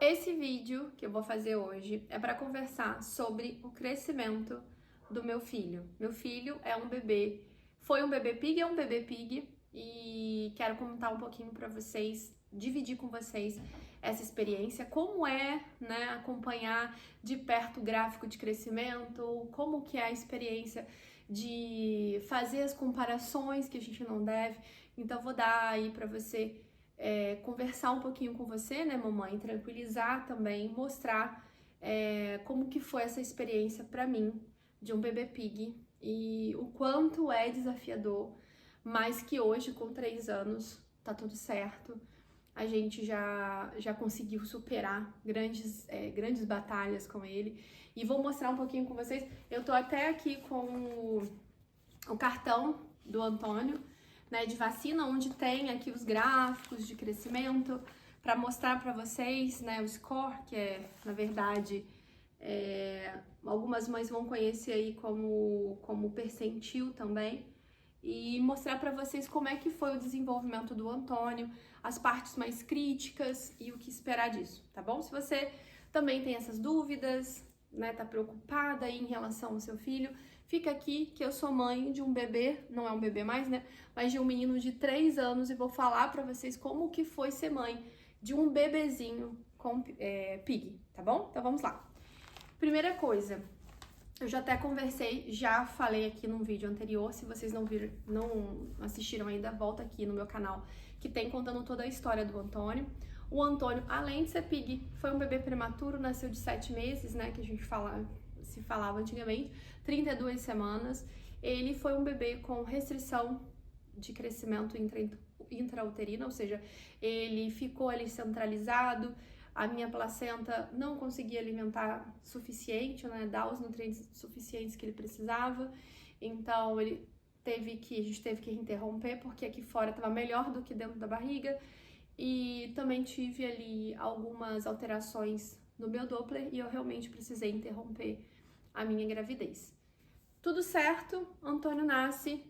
Esse vídeo que eu vou fazer hoje é para conversar sobre o crescimento do meu filho. Meu filho é um bebê, foi um bebê pig, é um bebê pig e quero contar um pouquinho para vocês, dividir com vocês essa experiência, como é, né, acompanhar de perto o gráfico de crescimento, como que é a experiência de fazer as comparações que a gente não deve. Então vou dar aí para você conversar um pouquinho com você, né, mamãe, tranquilizar também, mostrar como que foi essa experiência para mim de um bebê pig e o quanto é desafiador, mas que hoje com 3 anos tá tudo certo. A gente já conseguiu superar grandes batalhas com ele e vou mostrar um pouquinho com vocês. Eu tô até aqui com o cartão do Antônio, né, de vacina, onde tem aqui os gráficos de crescimento para mostrar para vocês, né, o score, que é, na verdade, algumas mães vão conhecer aí como percentil também, e mostrar para vocês como é que foi o desenvolvimento do Antônio, as partes mais críticas e o que esperar disso, tá bom? Se você também tem essas dúvidas, né, tá preocupada aí em relação ao seu filho, fica aqui que eu sou mãe de um bebê, não é um bebê mais, né, mas de um menino de 3 anos e vou falar pra vocês como que foi ser mãe de um bebezinho com pig, tá bom? Então vamos lá. Primeira coisa, eu já até conversei, já falei aqui num vídeo anterior, se vocês não assistiram ainda, volta aqui no meu canal, que tem contando toda a história do Antônio. O Antônio, além de ser pig, foi um bebê prematuro, nasceu de 7 meses, né, que a gente se falava antigamente, 32 semanas. Ele foi um bebê com restrição de crescimento intrauterino, ou seja, ele ficou ali centralizado, a minha placenta não conseguia alimentar suficiente, né, dar os nutrientes suficientes que ele precisava, então a gente teve que interromper porque aqui fora estava melhor do que dentro da barriga, e também tive ali algumas alterações no meu Doppler e eu realmente precisei interromper a minha gravidez. Tudo certo, Antônio nasce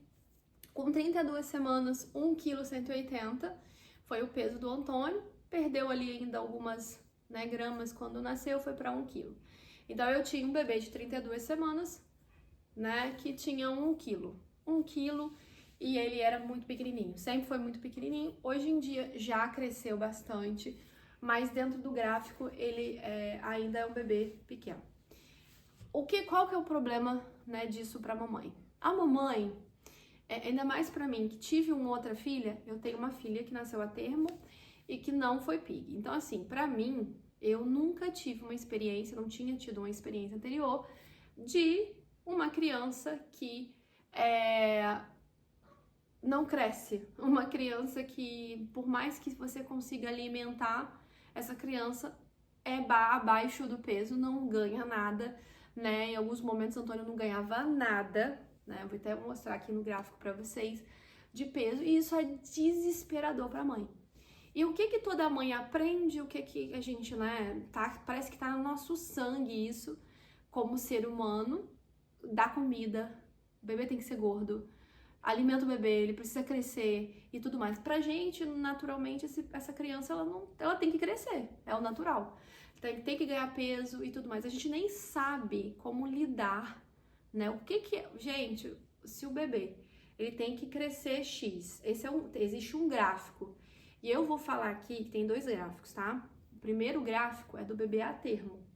com 32 semanas, 1,180 kg, foi o peso do Antônio, perdeu ali ainda algumas, né, gramas quando nasceu, foi para 1 kg. Então eu tinha um bebê de 32 semanas, né, que tinha 1 kg. 1 kg e ele era muito pequenininho, sempre foi muito pequenininho. Hoje em dia já cresceu bastante, mas dentro do gráfico ele ainda é um bebê pequeno. Qual que é o problema, né, disso pra mamãe? A mamãe, ainda mais pra mim, que tive uma outra filha, eu tenho uma filha que nasceu a termo e que não foi pig. Então, assim, pra mim, eu nunca tive uma experiência, não tinha tido uma experiência anterior de uma criança que não cresce. Uma criança que, por mais que você consiga alimentar, essa criança é abaixo do peso, não ganha nada, né? Em alguns momentos, Antônio não ganhava nada, né? Eu vou até mostrar aqui no gráfico para vocês, de peso, e isso é desesperador para a mãe. E o que toda mãe aprende, o que a gente, né, parece que tá no nosso sangue isso, como ser humano, dar comida, o bebê tem que ser gordo, alimenta o bebê, ele precisa crescer e tudo mais. Pra gente, naturalmente, essa criança, ela tem que crescer, é o natural. Tem que ganhar peso e tudo mais. A gente nem sabe como lidar, né? Gente, se o bebê, ele tem que crescer X, existe um gráfico. E eu vou falar aqui que tem 2 gráficos, tá? O primeiro gráfico é do bebê a termo.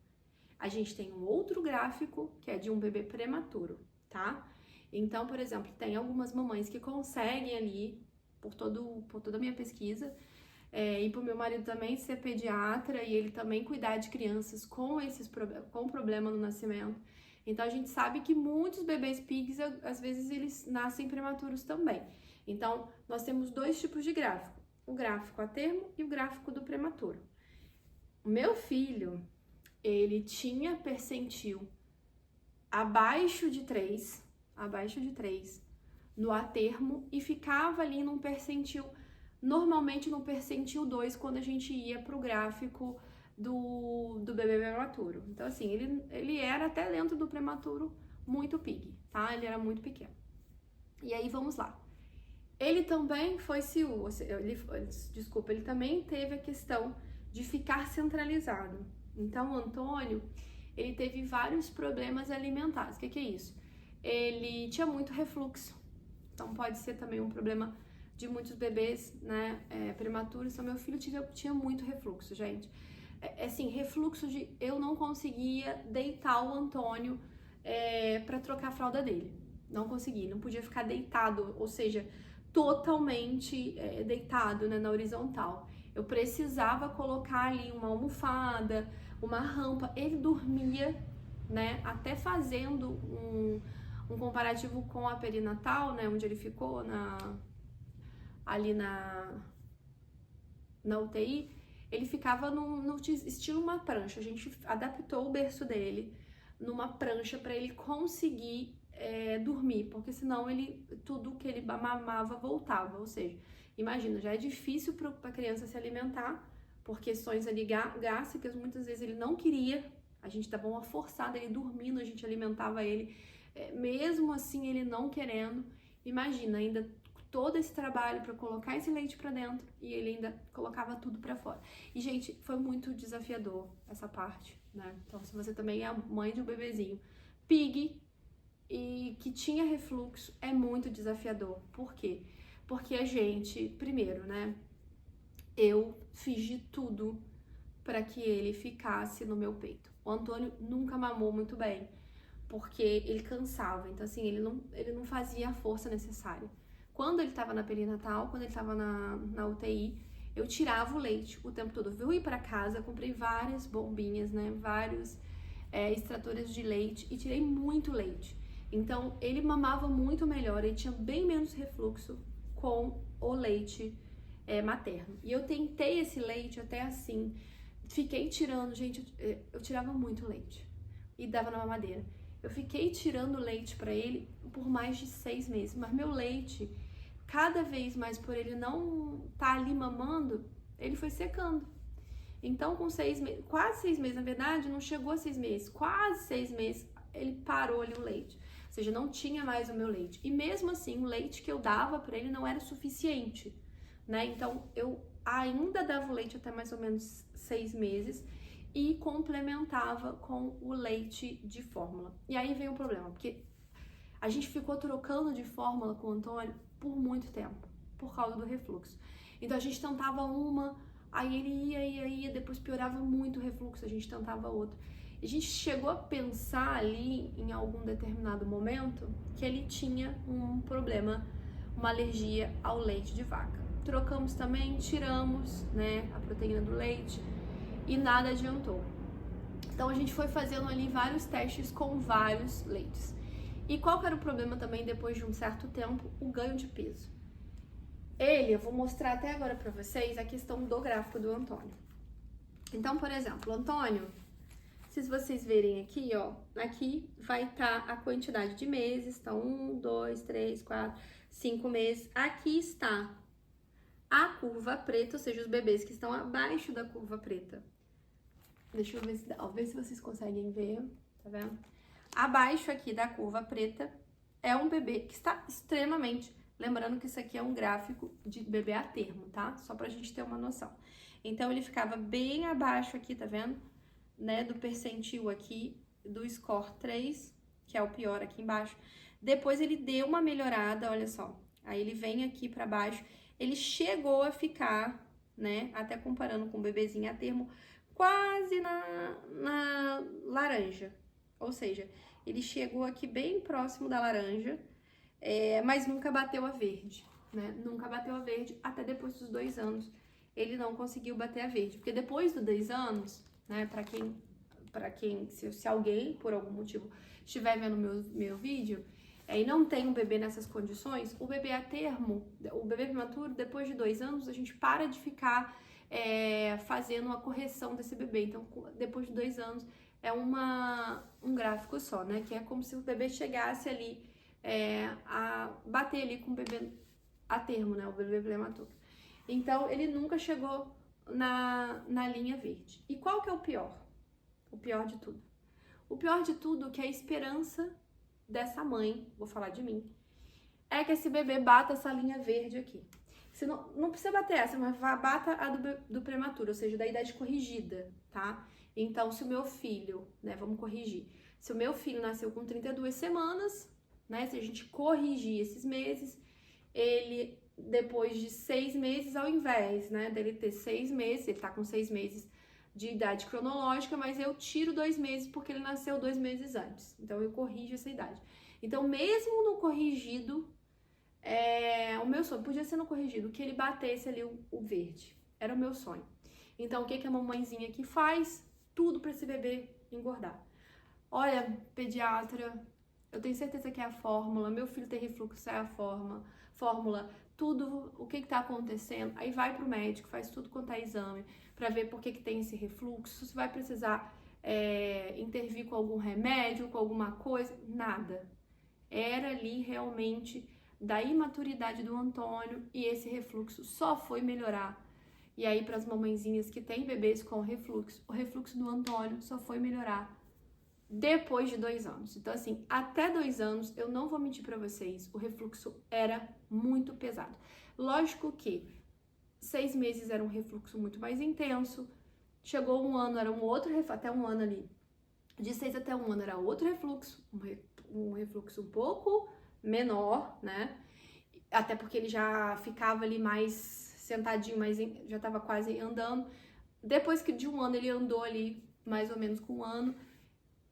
A gente tem um outro gráfico, que é de um bebê prematuro, tá? Então, por exemplo, tem algumas mamães que conseguem ali, por toda a minha pesquisa, e por meu marido também ser pediatra e ele também cuidar de crianças com problema no nascimento. Então, a gente sabe que muitos bebês pigs, às vezes, eles nascem prematuros também. Então, nós temos 2 tipos de gráfico, o gráfico a termo e o gráfico do prematuro. O meu filho, ele tinha percentil abaixo de 3 no atermo e ficava ali num percentil, normalmente no percentil 2 quando a gente ia pro gráfico do bebê prematuro. Então, assim, ele era até dentro do prematuro muito pig, tá? Ele era muito pequeno. E aí, vamos lá. Ele também foi CIU, ele também teve a questão de ficar centralizado. Então, o Antônio, ele teve vários problemas alimentares. O que é isso? Ele tinha muito refluxo. Então, pode ser também um problema de muitos bebês, né, prematuros. Então, meu filho tinha muito refluxo, gente. Assim, refluxo de eu não conseguia deitar o Antônio para trocar a fralda dele. Não conseguia, não podia ficar deitado, ou seja, totalmente deitado, né, na horizontal. Eu precisava colocar ali uma almofada, uma rampa. Ele dormia, né, até fazendo um comparativo com a perinatal, né, onde ele ficou ali na UTI, ele ficava no estilo uma prancha. A gente adaptou o berço dele numa prancha para ele conseguir dormir, porque senão tudo que ele mamava voltava. Ou seja, imagina, já é difícil para a criança se alimentar por questões ali gástricas, muitas vezes ele não queria, a gente dava uma forçada, ele dormindo, a gente alimentava ele, mesmo assim ele não querendo. Imagina, ainda todo esse trabalho para colocar esse leite para dentro e ele ainda colocava tudo para fora. E, gente, foi muito desafiador essa parte, né? Então, se você também é a mãe de um bebezinho pig e que tinha refluxo, é muito desafiador. Por quê? Porque a gente, primeiro, né? Eu fiz de tudo para que ele ficasse no meu peito. O Antônio nunca mamou muito bem, porque ele cansava. Então, assim, ele não fazia a força necessária. Quando ele estava na perinatal, quando ele estava na UTI, eu tirava o leite o tempo todo. Eu ia para casa, comprei várias bombinhas, né? Vários extratores de leite e tirei muito leite. Então, ele mamava muito melhor, ele tinha bem menos refluxo com o leite materno. E eu tentei esse leite até assim, fiquei tirando, gente, eu tirava muito leite e dava na mamadeira. Eu fiquei tirando leite para ele por mais de 6 meses, mas meu leite, cada vez mais por ele não estar ali mamando, ele foi secando. Então, com 6 meses, quase 6 meses, na verdade, não chegou a 6 meses, quase 6 meses, ele parou ali o leite. Ou seja, não tinha mais o meu leite. E mesmo assim, o leite que eu dava para ele não era suficiente, né? Então, eu ainda dava o leite até mais ou menos 6 meses e complementava com o leite de fórmula. E aí veio o problema, porque a gente ficou trocando de fórmula com o Antônio por muito tempo, por causa do refluxo. Então, a gente tentava uma, aí ele ia, depois piorava muito o refluxo, a gente tentava outra. A gente chegou a pensar ali, em algum determinado momento, que ele tinha um problema, uma alergia ao leite de vaca. Trocamos também, tiramos, né, a proteína do leite e nada adiantou. Então, a gente foi fazendo ali vários testes com vários leites. E qual que era o problema também, depois de um certo tempo? O ganho de peso. Eu vou mostrar até agora pra vocês a questão do gráfico do Antônio. Então, por exemplo, o Antônio, se vocês verem aqui, ó, aqui vai estar a quantidade de meses, então 1, 2, 3, 4, 5 meses. Aqui está a curva preta, ou seja, os bebês que estão abaixo da curva preta. Deixa eu ver se dá, ó, ver se vocês conseguem ver, tá vendo? Abaixo aqui da curva preta é um bebê que está extremamente... Lembrando que isso aqui é um gráfico de bebê a termo, tá? Só pra gente ter uma noção. Então, ele ficava bem abaixo aqui, tá vendo? Né, do percentil aqui, do score 3, que é o pior aqui embaixo. Depois, ele deu uma melhorada, olha só. Aí, ele vem aqui pra baixo. Ele chegou a ficar, né, até comparando com o bebezinho a termo, quase na laranja. Ou seja, ele chegou aqui bem próximo da laranja, mas nunca bateu a verde, né? Nunca bateu a verde, até depois dos 2 anos ele não conseguiu bater a verde. Porque depois dos 2 anos, né, se alguém, por algum motivo, estiver vendo meu vídeo e não tem um bebê nessas condições, o bebê a termo, o bebê prematuro, depois de 2 anos, a gente para de ficar fazendo a correção desse bebê. Então, depois de 2 anos, é um gráfico só, né? Que é como se o bebê chegasse ali a bater ali com o bebê a termo, né? O bebê prematuro. Então, ele nunca chegou na linha verde. E qual que é o pior? O pior de tudo. O pior de tudo é que a esperança dessa mãe, vou falar de mim, é que esse bebê bata essa linha verde aqui. Você não precisa bater essa, mas bata a do prematuro, ou seja, da idade corrigida, tá? Então, se o meu filho, né, vamos corrigir. Se o meu filho nasceu com 32 semanas, né, se a gente corrigir esses meses, ele, depois de 6 meses, ao invés, né, dele ter 6 meses, ele tá com 6 meses de idade cronológica, mas eu tiro 2 meses porque ele nasceu 2 meses antes. Então, eu corrijo essa idade. Então, mesmo no corrigido, o meu sonho, podia ser no corrigido, que ele batesse ali o verde. Era o meu sonho. Então, o que a mamãezinha aqui faz? Tudo para esse bebê engordar. Olha, pediatra, eu tenho certeza que é a fórmula, meu filho tem refluxo, é a fórmula, tudo, o que tá acontecendo. Aí vai pro médico, faz tudo quanto é exame, para ver por que tem esse refluxo, se vai precisar intervir com algum remédio, com alguma coisa, nada. Era ali realmente da imaturidade do Antônio e esse refluxo só foi melhorar. E aí, para as mamãezinhas que têm bebês com refluxo, o refluxo do Antônio só foi melhorar depois de 2 anos. Então, assim, até 2 anos, eu não vou mentir para vocês, o refluxo era muito pesado. Lógico que 6 meses era um refluxo muito mais intenso, chegou 1 ano, era um outro refluxo, até 1 ano ali, de 6 até 1 ano era outro refluxo, um refluxo um pouco menor, né? Até porque ele já ficava ali mais sentadinho, já tava quase andando. Depois que de 1 ano ele andou ali, mais ou menos com 1 ano,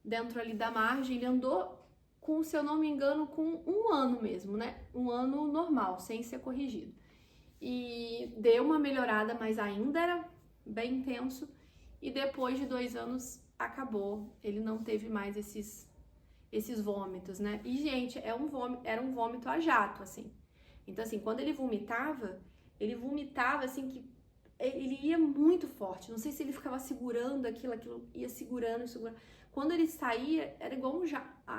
dentro ali da margem, ele andou com, se eu não me engano, com 1 ano mesmo, né? 1 ano normal, sem ser corrigido. E deu uma melhorada, mas ainda era bem intenso. E depois de 2 anos, acabou. Ele não teve mais esses vômitos, né? E, gente, era um vômito a jato, assim. Então, assim, quando ele vomitava, assim, que ele ia muito forte. Não sei se ele ficava segurando aquilo ia segurando. Quando ele saía, era igual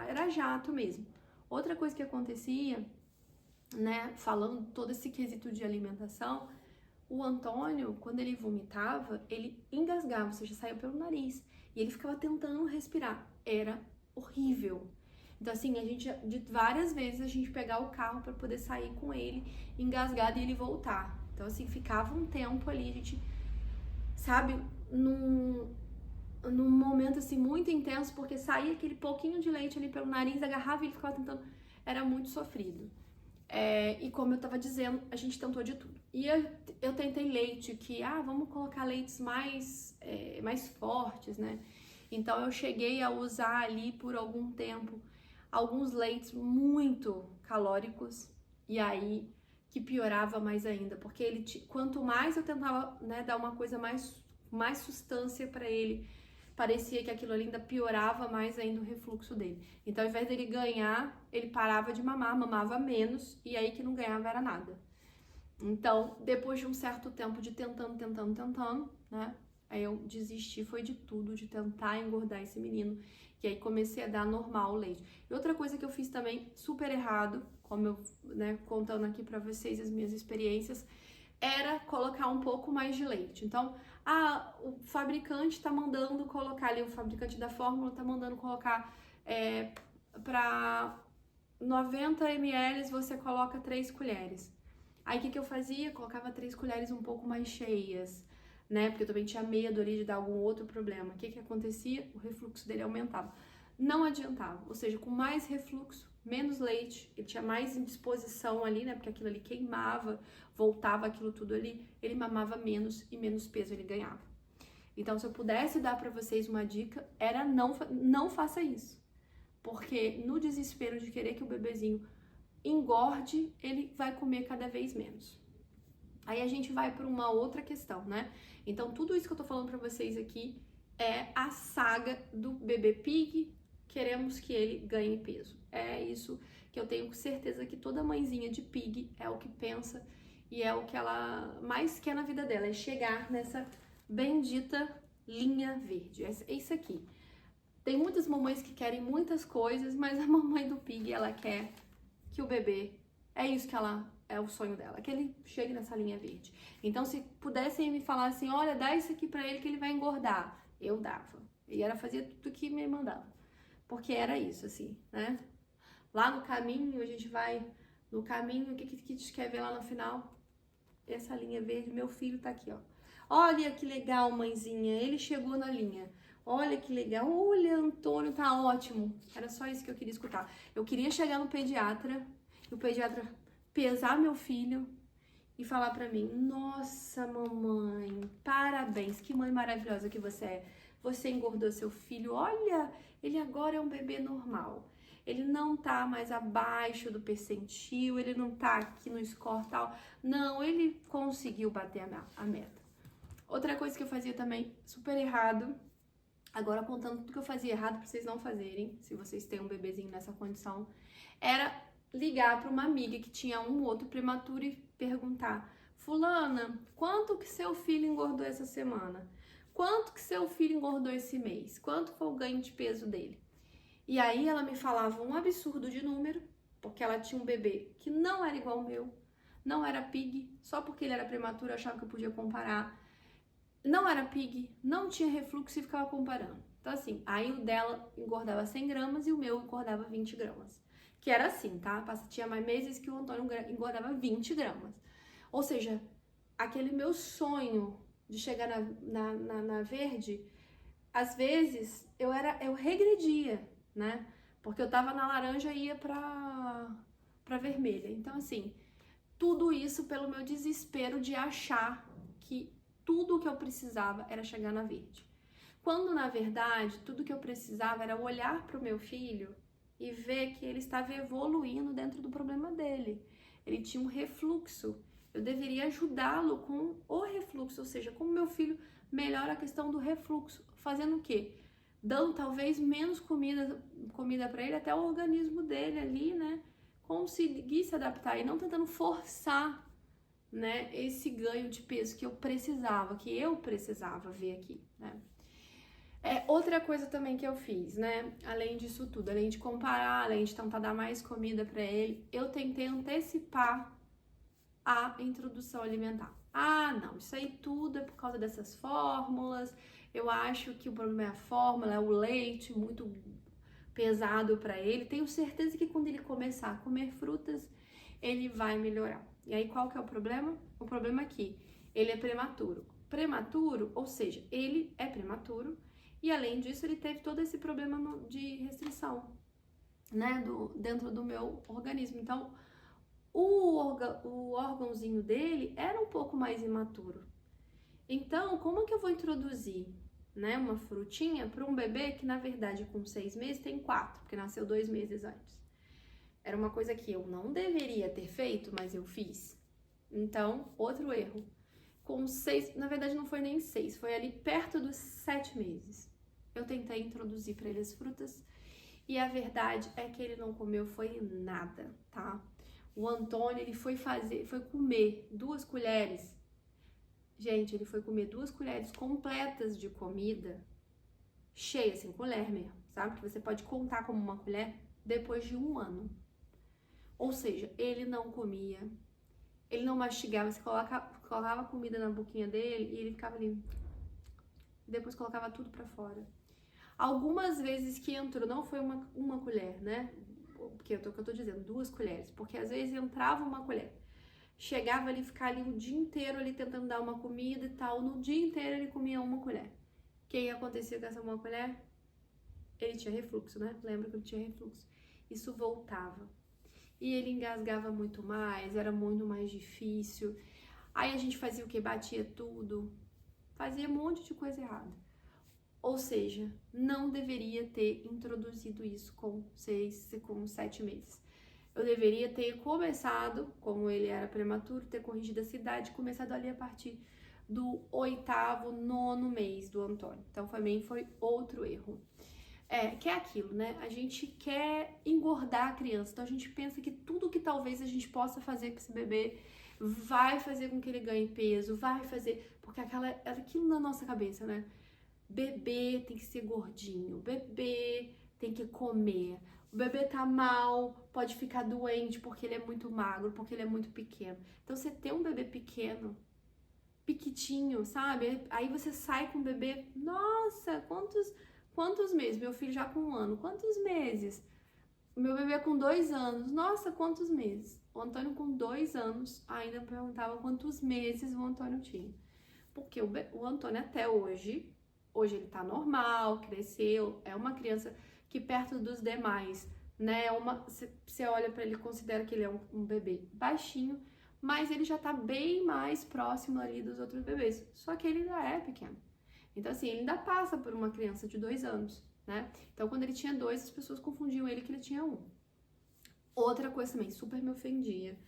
era jato mesmo. Outra coisa que acontecia, né, falando todo esse quesito de alimentação, o Antônio, quando ele vomitava, ele engasgava, ou seja, saía pelo nariz. E ele ficava tentando respirar. Era horrível. Então, assim, de várias vezes a gente pegar o carro para poder sair com ele engasgado e ele voltar. Então, assim, ficava um tempo ali, a gente, sabe, num momento, assim, muito intenso, porque saía aquele pouquinho de leite ali pelo nariz, agarrava e ele ficava tentando. Era muito sofrido. E como eu tava dizendo, a gente tentou de tudo. E eu tentei leite, vamos colocar leites mais fortes, né? Então, eu cheguei a usar ali por algum tempo alguns leites muito calóricos, e aí que piorava mais ainda, porque quanto mais eu tentava, né, dar uma coisa mais sustância para ele, parecia que aquilo ali ainda piorava mais ainda o refluxo dele. Então, ao invés dele ganhar, ele parava de mamar, mamava menos, e aí que não ganhava era nada. Então, depois de um certo tempo de tentando, né, aí eu desisti, foi de tudo, de tentar engordar esse menino. E aí comecei a dar normal o leite. E outra coisa que eu fiz também super errado, como eu, né, contando aqui pra vocês as minhas experiências, era colocar um pouco mais de leite. Então, o fabricante tá mandando colocar ali, o fabricante da fórmula tá mandando colocar para 90 ml você coloca 3 colheres. Aí, o que eu fazia? Colocava 3 colheres um pouco mais cheias, né? Porque eu também tinha medo ali de dar algum outro problema. O que acontecia? O refluxo dele aumentava. Não adiantava, ou seja, com mais refluxo, menos leite, ele tinha mais indisposição ali, né? Porque aquilo ali queimava, voltava aquilo tudo ali, ele mamava menos e menos peso ele ganhava. Então, se eu pudesse dar para vocês uma dica, era não faça isso. Porque no desespero de querer que o bebezinho engorde, ele vai comer cada vez menos. Aí a gente vai para uma outra questão, né? Então, tudo isso que eu tô falando para vocês aqui é a saga do bebê pig. Queremos que ele ganhe peso. É isso que eu tenho certeza que toda mãezinha de pig é o que pensa e é o que ela mais quer na vida dela, é chegar nessa bendita linha verde. É isso aqui. Tem muitas mamães que querem muitas coisas, mas a mamãe do pig, ela quer que o bebê, é isso que é o sonho dela, que ele chegue nessa linha verde. Então, se pudessem me falar assim, olha, dá isso aqui pra ele que ele vai engordar, eu dava. E ela fazia tudo que me mandava. Porque era isso, assim, né? Lá no caminho, a gente vai no caminho, o que a gente quer ver lá no final? essa linha verde, meu filho tá aqui, ó. Olha que legal, mãezinha, ele chegou na linha. Olha que legal, olha, Antônio, tá ótimo. Era só isso que eu queria escutar. Eu queria chegar no pediatra, e o pediatra pesar meu filho e falar pra mim: nossa, mamãe, parabéns, que mãe maravilhosa que você é. Você engordou seu filho, olha, ele agora é um bebê normal. Ele não tá mais abaixo do percentil, ele não tá aqui no score tal. Não, ele conseguiu bater a meta. Outra coisa que eu fazia também super errado, agora contando tudo que eu fazia errado pra vocês não fazerem, se vocês têm um bebezinho nessa condição, era ligar para uma amiga que tinha um outro prematuro e perguntar: fulana, quanto que seu filho engordou essa semana? Quanto que seu filho engordou esse mês? Quanto foi o ganho de peso dele? E aí ela me falava um absurdo de número, porque ela tinha um bebê que não era igual ao meu, não era pig, só porque ele era prematuro eu achava que eu podia comparar. Não era pig, não tinha refluxo e ficava comparando. Então assim, aí o dela engordava 100 gramas e o meu engordava 20 gramas. Que era assim, tá? Tinha mais meses que o Antônio engordava 20 gramas. Ou seja, aquele meu sonho de chegar na verde, às vezes eu regredia, né? Porque eu tava na laranja e ia pra vermelha. Então assim, tudo isso pelo meu desespero de achar que tudo o que eu precisava era chegar na verde. Quando, na verdade, tudo que eu precisava era olhar para o meu filho e ver que ele estava evoluindo dentro do problema dele. Ele tinha um refluxo. Eu deveria ajudá-lo com o refluxo, ou seja, como meu filho melhora a questão do refluxo. Fazendo o quê? Dando talvez menos comida para ele, até o organismo dele ali, né? Conseguir se adaptar e não tentando forçar, né, esse ganho de peso que eu precisava ver aqui, né? Outra coisa também que eu fiz, né, além disso tudo, além de comparar, além de tentar dar mais comida para ele, eu tentei antecipar a introdução alimentar. Ah, não, isso aí tudo é por causa dessas fórmulas, eu acho que o problema é a fórmula, é o leite muito pesado para ele. Tenho certeza que quando ele começar a comer frutas, ele vai melhorar. E aí, qual que é o problema? O problema é que ele é prematuro. Prematuro, ou seja, ele é prematuro e, além disso, ele teve todo esse problema de restrição, né, dentro do meu organismo. Então, o órgãozinho dele era um pouco mais imaturo. Então, como que eu vou introduzir, né, uma frutinha para um bebê que, na verdade, com 6 meses tem 4, porque nasceu 2 meses antes? Era uma coisa que eu não deveria ter feito, mas eu fiz. Então, outro erro. Com 6, na verdade não foi nem 6, foi ali perto dos 7 meses. Eu tentei introduzir para ele as frutas e a verdade é que ele não comeu foi nada, tá? O Antônio, ele foi comer 2 colheres. Gente, ele foi comer 2 colheres completas de comida, cheia, assim, colher mesmo, sabe? Que você pode contar como uma colher depois de 1 ano. Ou seja, ele não comia, ele não mastigava, você colocava comida na boquinha dele e ele ficava ali. Depois colocava tudo pra fora. Algumas vezes que entrou, não foi uma colher, né? Porque é o que eu tô dizendo, 2 colheres. Porque às vezes entrava uma colher. Chegava ali, ficar ali o dia inteiro ali tentando dar uma comida e tal. No dia inteiro ele comia 1 colher. O que acontecia com essa 1 colher? Ele tinha refluxo, né? Lembra que ele tinha refluxo? Isso voltava. E ele engasgava muito mais, era muito mais difícil. Aí a gente fazia o quê? Batia tudo, fazia um monte de coisa errada. Ou seja, não deveria ter introduzido isso com 7 meses. Eu deveria ter começado, como ele era prematuro, ter corrigido essa idade, começado ali a partir do 8º, 9º mês do Antônio. Então, também foi outro erro. Que é aquilo, né? A gente quer engordar a criança, então a gente pensa que tudo que talvez a gente possa fazer com esse bebê vai fazer com que ele ganhe peso, vai fazer, porque aquilo na nossa cabeça, né? Bebê tem que ser gordinho, bebê tem que comer, o bebê tá mal, pode ficar doente porque ele é muito magro, porque ele é muito pequeno. Então você tem um bebê pequeno, piquitinho, sabe? Aí você sai com o bebê, nossa, quantos meses? Meu filho já com 1 ano. Quantos meses? Meu bebê com 2 anos. Nossa, quantos meses? O Antônio com 2 anos ainda perguntava quantos meses o Antônio tinha. Porque o Antônio até hoje ele tá normal, cresceu, é uma criança que perto dos demais, né, você olha pra ele e considera que ele é um bebê baixinho, mas ele já tá bem mais próximo ali dos outros bebês, só que ele ainda é pequeno. Então assim, ele ainda passa por uma criança de 2 anos, né? Então quando ele tinha 2, as pessoas confundiam ele que ele tinha 1. Outra coisa também, super me ofendia.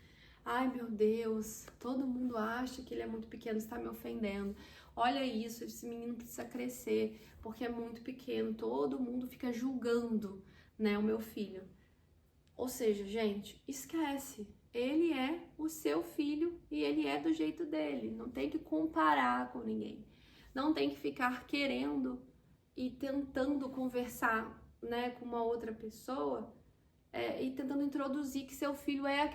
Ai, meu Deus, todo mundo acha que ele é muito pequeno, está me ofendendo. Olha isso, esse menino precisa crescer, porque é muito pequeno. Todo mundo fica julgando, né, o meu filho. Ou seja, gente, esquece. Ele é o seu filho e ele é do jeito dele. Não tem que comparar com ninguém. Não tem que ficar querendo e tentando conversar, né, com uma outra pessoa e tentando introduzir que seu filho é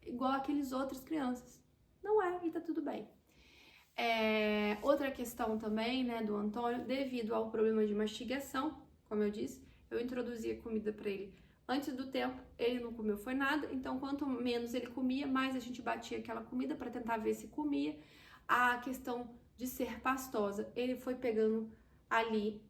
igual aqueles outras crianças. Não é, e tá tudo bem. Outra questão também, né, do Antônio, devido ao problema de mastigação, como eu disse, eu introduzia comida para ele antes do tempo, ele não comeu foi nada, então quanto menos ele comia, mais a gente batia aquela comida para tentar ver se comia. A questão de ser pastosa, ele foi pegando ali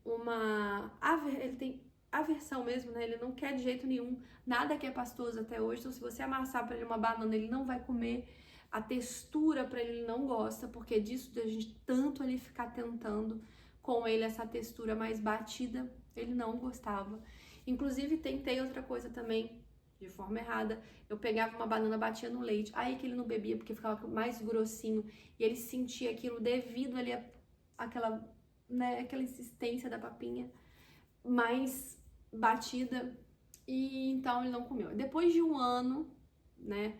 ele tem aversão mesmo, né? Ele não quer de jeito nenhum nada que é pastoso até hoje. Então, se você amassar para ele uma banana, ele não vai comer. A textura para ele não gosta, porque disso de a gente tanto ali ficar tentando com ele essa textura mais batida, ele não gostava. Inclusive, tentei outra coisa também, de forma errada. Eu pegava uma banana, batia no leite, aí que ele não bebia porque ficava mais grossinho e ele sentia aquilo devido ali àquela, né, aquela insistência da papinha mais batida, e então ele não comeu. Depois de 1 ano, né,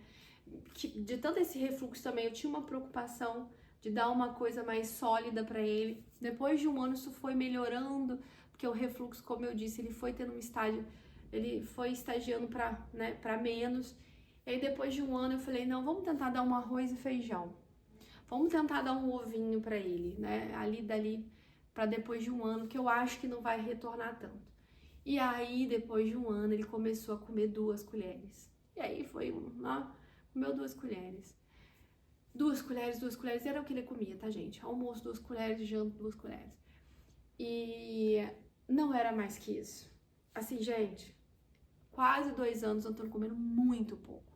de tanto esse refluxo também, eu tinha uma preocupação de dar uma coisa mais sólida para ele. Depois de 1 ano isso foi melhorando, porque o refluxo, como eu disse, ele foi tendo um estágio, ele foi estagiando para, né, para menos. E aí depois de 1 ano eu falei, não, vamos tentar dar um arroz e feijão. Vamos tentar dar um ovinho para ele, né, dali para depois de 1 ano, que eu acho que não vai retornar tanto. E aí, depois de 1 ano, ele começou a comer 2 colheres. E aí foi comeu 2 colheres. 2 colheres, era o que ele comia, tá, gente? Almoço, 2 colheres, janta, 2 colheres. E não era mais que isso. Assim, gente, quase 2 anos o Antônio comendo muito pouco.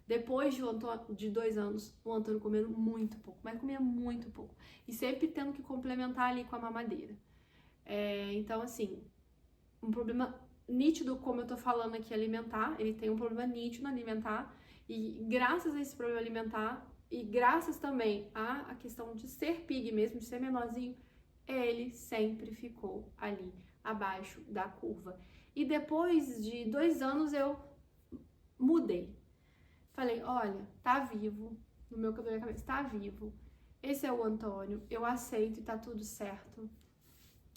Depois de 2 anos, o Antônio comendo muito pouco, mas comia muito pouco. E sempre tendo que complementar ali com a mamadeira. Então, assim, um problema nítido, como eu tô falando aqui, alimentar. Ele tem um problema nítido no alimentar. E graças a esse problema alimentar, e graças também à questão de ser pig mesmo, de ser menorzinho, ele sempre ficou ali abaixo da curva. E depois de 2 anos eu mudei. Falei, olha, tá vivo, no meu cabelo e cabeça, tá vivo. Esse é o Antônio, eu aceito e tá tudo certo.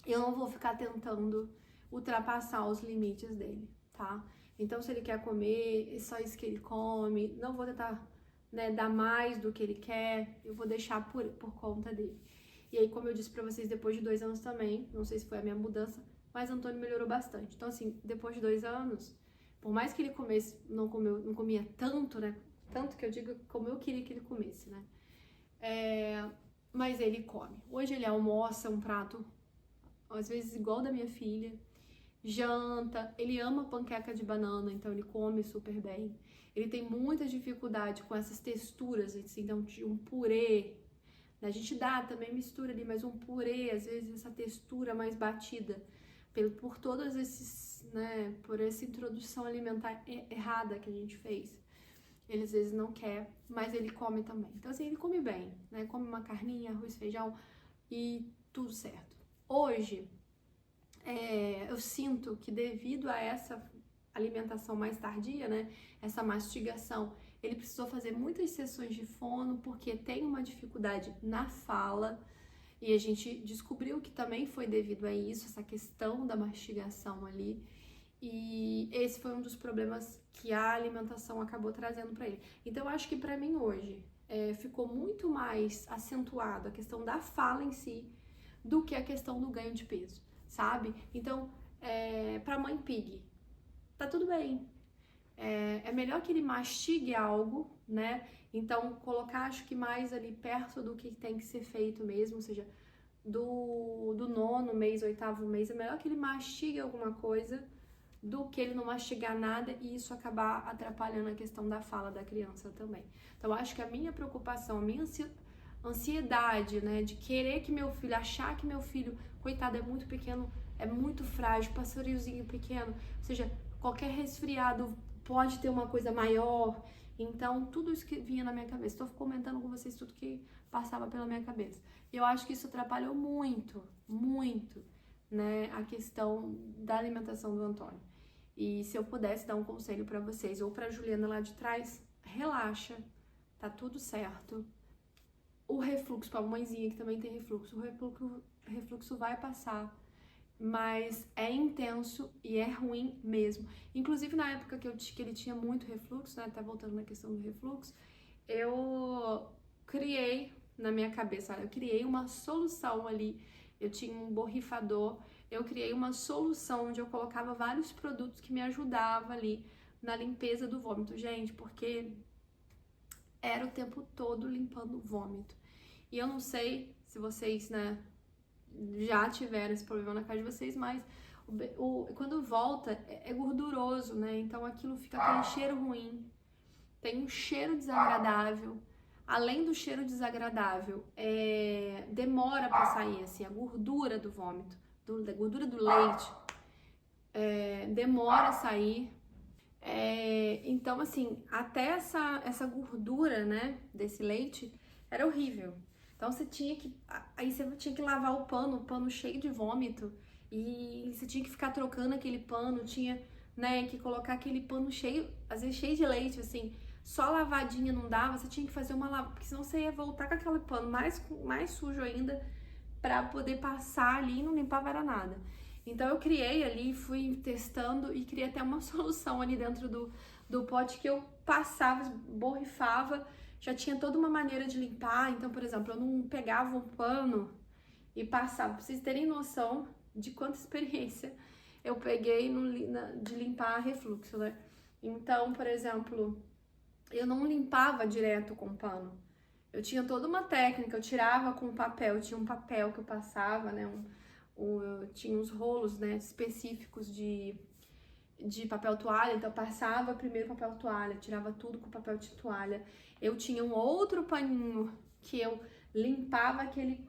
Eu não vou ficar tentando ultrapassar os limites dele, tá? Então, se ele quer comer, é só isso que ele come. Não vou tentar, né, dar mais do que ele quer. Eu vou deixar por conta dele. E aí, como eu disse pra vocês, depois de 2 anos também, não sei se foi a minha mudança, mas Antônio melhorou bastante. Então, assim, depois de 2 anos, por mais que ele comesse, não comia tanto, né? Tanto que eu digo como eu queria que ele comesse, né? Mas ele come. Hoje ele almoça um prato, às vezes igual da minha filha, janta, ele ama panqueca de banana, então ele come super bem. Ele tem muita dificuldade com essas texturas, assim, então de um purê, né? A gente dá também, mistura ali, mas um purê, às vezes essa textura mais batida, por todos esses, né, por essa introdução alimentar errada que a gente fez. Ele às vezes não quer, mas ele come também. Então assim, ele come bem, né? Come uma carninha, arroz, feijão e tudo certo. Hoje, eu sinto que devido a essa alimentação mais tardia, né, essa mastigação, ele precisou fazer muitas sessões de fono porque tem uma dificuldade na fala, e a gente descobriu que também foi devido a isso, essa questão da mastigação ali, e esse foi um dos problemas que a alimentação acabou trazendo para ele. Então eu acho que para mim hoje ficou muito mais acentuado a questão da fala em si do que a questão do ganho de peso, sabe? Então, pra mãe pig, tá tudo bem. é melhor que ele mastigue algo, né? Então, colocar, acho que mais ali perto do que tem que ser feito mesmo, ou seja, do nono mês, oitavo mês, é melhor que ele mastigue alguma coisa do que ele não mastigar nada e isso acabar atrapalhando a questão da fala da criança também. Então, acho que a minha preocupação, a minha ansiedade, né, de querer que meu filho, achar que meu filho, coitado, é muito pequeno, é muito frágil, passarinhozinho pequeno, ou seja, qualquer resfriado pode ter uma coisa maior. Então, tudo isso que vinha na minha cabeça, estou comentando com vocês tudo que passava pela minha cabeça. E eu acho que isso atrapalhou muito, muito, né, a questão da alimentação do Antônio. E se eu pudesse dar um conselho para vocês, ou para Juliana lá de trás, relaxa, tá tudo certo. O refluxo, para a mãezinha que também tem refluxo, o refluxo vai passar, mas é intenso e é ruim mesmo. Inclusive na época que ele tinha muito refluxo, né, tá voltando na questão do refluxo, eu criei na minha cabeça, eu criei uma solução ali, eu tinha um borrifador, eu criei uma solução onde eu colocava vários produtos que me ajudavam ali na limpeza do vômito, gente, porque era o tempo todo limpando o vômito. E eu não sei se vocês, né, já tiveram esse problema na casa de vocês, mas quando volta é gorduroso, né? Então aquilo fica aquele cheiro ruim, tem um cheiro desagradável. Além do cheiro desagradável, demora para sair, assim, a gordura do vômito, da gordura do leite, demora a sair. Então, assim, até essa gordura, né, desse leite era horrível. Então aí você tinha que lavar o pano cheio de vômito, e você tinha que ficar trocando aquele pano, tinha, né, que colocar aquele pano cheio, às vezes cheio de leite, assim, só lavadinha não dava, você tinha que fazer uma lavada, porque senão você ia voltar com aquele pano mais sujo ainda pra poder passar ali e não limpava era nada. Então eu criei ali, fui testando e criei até uma solução ali dentro do pote que eu passava, borrifava, já tinha toda uma maneira de limpar. Então, por exemplo, eu não pegava um pano e passava, pra vocês terem noção de quanta experiência eu peguei de limpar refluxo, né? Então, por exemplo, eu não limpava direto com pano. Eu tinha toda uma técnica, eu tirava com papel, eu tinha um papel que eu passava, né? Eu tinha uns rolos, né, específicos de papel toalha, então eu passava primeiro papel toalha, tirava tudo com papel de toalha. Eu tinha um outro paninho que eu limpava aquele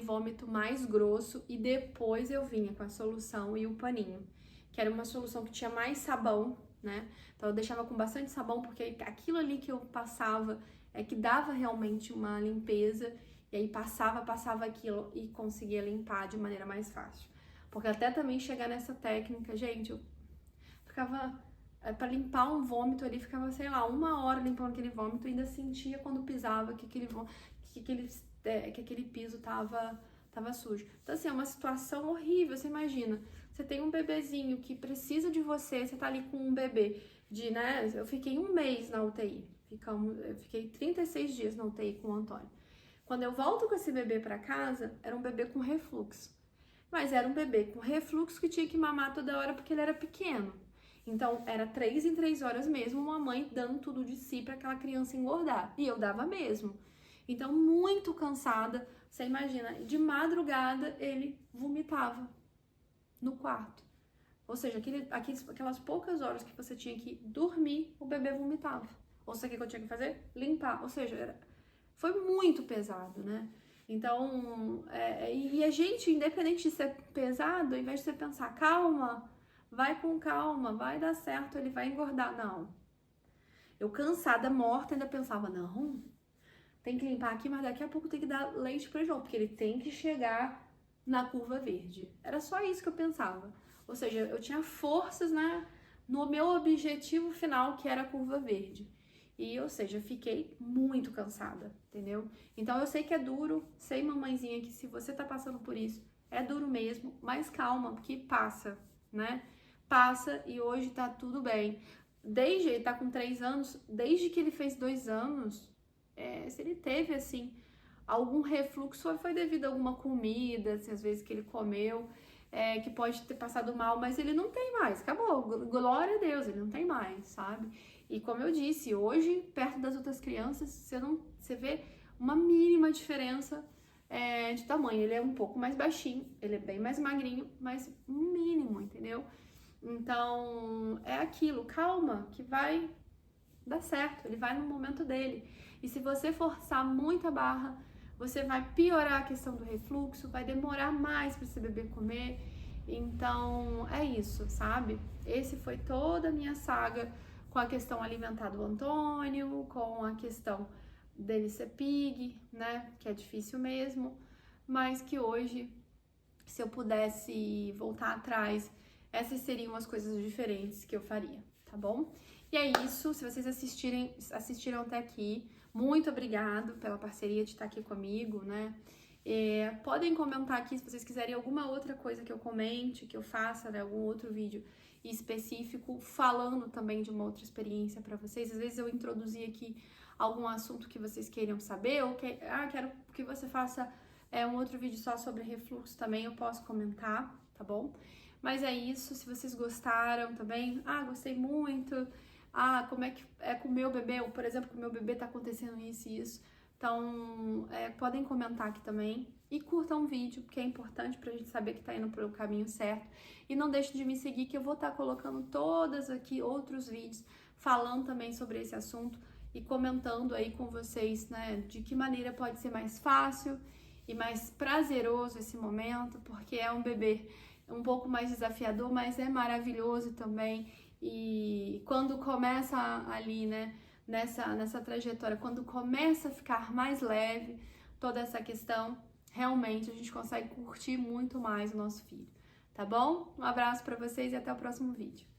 vômito mais grosso e depois eu vinha com a solução e o paninho, que era uma solução que tinha mais sabão, né? Então eu deixava com bastante sabão porque aquilo ali que eu passava é que dava realmente uma limpeza, e aí passava aquilo e conseguia limpar de maneira mais fácil. Porque até também chegar nessa técnica, gente, eu ficava, para limpar um vômito ali, ficava, sei lá, 1 hora limpando aquele vômito e ainda sentia quando pisava que aquele piso tava sujo. Então, assim, é uma situação horrível, você imagina. Você tem um bebezinho que precisa de você tá ali com um bebê né? Eu fiquei 1 mês na UTI, eu fiquei 36 dias na UTI com o Antônio. Quando eu volto com esse bebê para casa, era um bebê com refluxo. Mas era um bebê com refluxo que tinha que mamar toda hora porque ele era pequeno. Então, era 3 em 3 horas mesmo, uma mãe dando tudo de si para aquela criança engordar. E eu dava mesmo. Então, muito cansada, você imagina, de madrugada ele vomitava no quarto. Ou seja, aquelas poucas horas que você tinha que dormir, o bebê vomitava. Ou seja, o que eu tinha que fazer? Limpar. Ou seja, foi muito pesado, né? Então, e a gente, independente de ser pesado, ao invés de você pensar, calma, vai com calma, vai dar certo, ele vai engordar. Não. Eu cansada, morta, ainda pensava, não, tem que limpar aqui, mas daqui a pouco tem que dar leite para o João, porque ele tem que chegar na curva verde. Era só isso que eu pensava. Ou seja, eu tinha forças, né, no meu objetivo final, que era a curva verde. E, ou seja, fiquei muito cansada, entendeu? Então eu sei que é duro, sei, mamãezinha, que se você tá passando por isso, é duro mesmo, mas calma, porque passa, né? Passa e hoje tá tudo bem. Ele tá com 3 anos, desde que ele fez 2 anos, se ele teve, assim, algum refluxo, foi devido a alguma comida, assim, às vezes que ele comeu, que pode ter passado mal, mas ele não tem mais, acabou, glória a Deus, ele não tem mais, sabe? E como eu disse, hoje, perto das outras crianças, você vê uma mínima diferença de tamanho. Ele é um pouco mais baixinho, ele é bem mais magrinho, mas um mínimo, entendeu? Então, é aquilo, calma, que vai dar certo, ele vai no momento dele. E se você forçar muito a barra, você vai piorar a questão do refluxo, vai demorar mais para esse bebê comer. Então, é isso, sabe? Esse foi toda a minha saga com a questão alimentar do Antônio, com a questão dele ser pig, né? Que é difícil mesmo, mas que hoje, se eu pudesse voltar atrás, essas seriam as coisas diferentes que eu faria, tá bom? E é isso, se vocês assistiram até aqui, muito obrigado pela parceria de estar aqui comigo, né? Podem comentar aqui se vocês quiserem alguma outra coisa que eu comente, que eu faça, né? Algum outro vídeo específico, falando também de uma outra experiência para vocês. Às vezes eu introduzi aqui algum assunto que vocês queiram saber, ou quero que você faça um outro vídeo só sobre refluxo também, eu posso comentar, tá bom? Mas é isso, se vocês gostaram também, gostei muito, como é que é com o meu bebê, ou por exemplo, com o meu bebê tá acontecendo isso e isso, então podem comentar aqui também e curtam o vídeo, porque é importante pra gente saber que tá indo pro caminho certo, e não deixe de me seguir que eu vou estar colocando todas aqui outros vídeos falando também sobre esse assunto e comentando aí com vocês, né, de que maneira pode ser mais fácil e mais prazeroso esse momento, porque é um bebê um pouco mais desafiador, mas é maravilhoso também. E quando começa ali, né, nessa trajetória, quando começa a ficar mais leve toda essa questão, realmente a gente consegue curtir muito mais o nosso filho, tá bom? Um abraço para vocês e até o próximo vídeo.